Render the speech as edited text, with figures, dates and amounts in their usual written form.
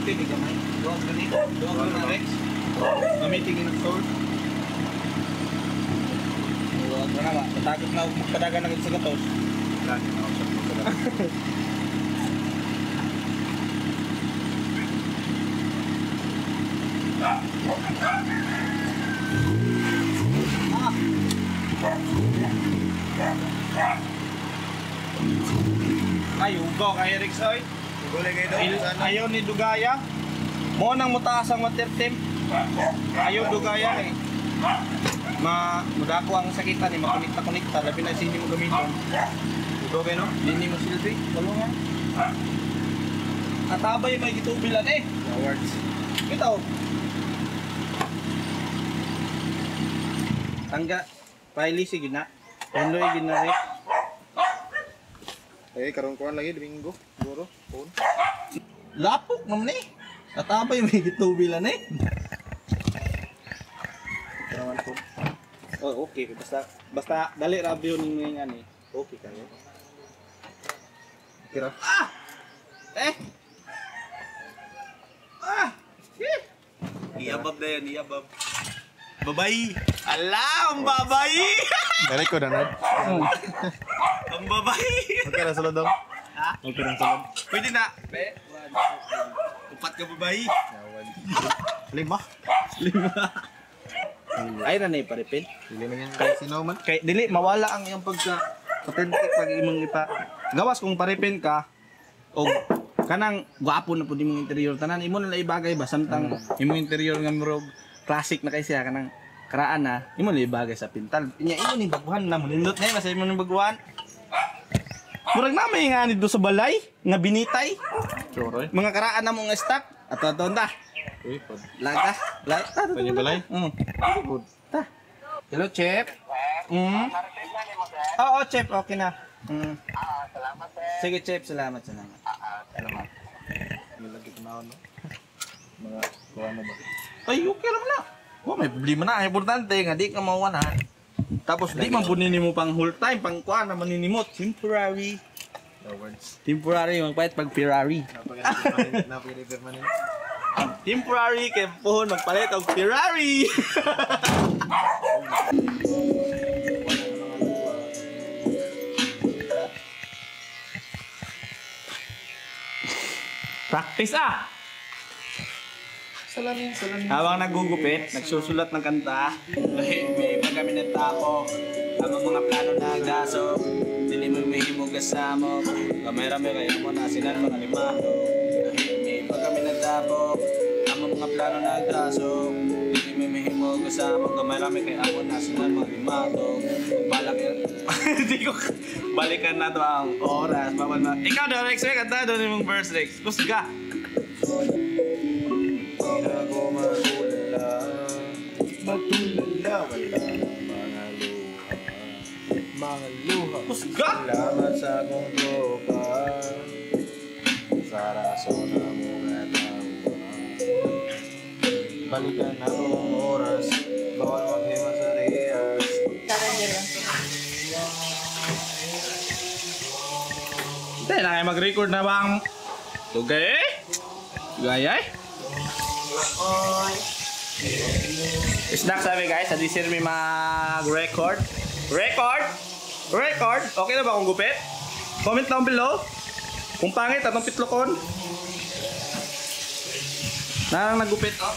Pilipin, ikaw may. Duwag ka nito. Duwag ka na Rex. Gamitin ng sword. Duwag ka na ba? Matagos na magpadagan na sa gatos. Lagi na ako sa gatos. Ay, ugaw kay Rex oy. Ayaw ni Dugaya. Mo nang mutaas ang water-temp. Ayaw Dugaya eh. Mudako ang sakitan ni makunikta-kunikta labi na sini mo gamiton. Ugaw kay no? Dini mo silbi. Tulungan. Atabay may gitubilan eh. Awards. Ito. Tangga. Paili sige na. Endoy ginari. Eh, karong kuan lagi Domingo, siguro. Phone. Lapok naman eh. Natabay may gitubilan eh. Karawan phone. Oh, okay. Basta dali rabyo ning ani. Okay kayo. Kira. Ah! Eh! Ah! Iyabab na yan, iyabab. Babay! Alam, babay! Dari ko na na. Ang babay! Okay na sulod daw. Ha? Okay na sulod. Pwede na. Upat ka babay. Lima. Ay na paripin. Dili na yan kay sino man. Kay dili mawala ang iyong pagka authentic pag imong ipa. Gawas kung paripin ka og kanang gwapo na pud imong interior tanan imo na ibagay ba samtang imong interior nga murag classic na kay siya kanang karaan na imo na ibagay sa pintal. Inya imo ni baguhan na mo nindot na sa imo ni baguhan. Murag na may nga nito sa balay nga binitay. Choroy. Mga karaan na mo nga stock ato ta. Eh, pod. Laga. Panya balay. Good. Ta. Hello, Chef. Oo, Chef. Okay na. Salamat, sir. Sige, Chef. Salamat. Salamat. Nilagay ko na ano. Mga kuha na ba? Ay, okay lang na. Oh, may problema na. Ang importante nga, di ka mawawan ha. Tapos di man punini mo pang whole time. Pang kuha na maninimot. Temporary. Awards. Temporary. Magpahit pag Ferrari. Napag-repair man yun. Temporary. Kaya pohon magpalit ang Ferrari. Practice ah! Salamin. Habang nagugupit, nagsusulat ng kanta. May kami ng tapo. Habang mga plano na gaso. Dili mo may himugas sa mo. Kamera may kayo mo na sinan mga limato. May kami ng tapo. Habang mga plano na gaso. Dili mo may himugas sa mo. Kamera may kayo mo na sinan mga limato. Balak yun. Hindi ko balikan na to ang oras. Ikaw daw, Rex. Kanta doon yung verse, Rex. Gusto ka? Hindi na ako matulala. Wala mga luha. Pusga! Salamat sa akong tropa. Sa rason na mga tawa. Balikan akong oras. Bawal maghima sa riyas. Hindi na kayo mag-record na bang tugay? Gayay? Snack sabi guys, hindi sila may mag-record. Record? Okay na ba kung gupit? Comment down below. Kung pangit, atong pitlokon. Narang nagupit oh.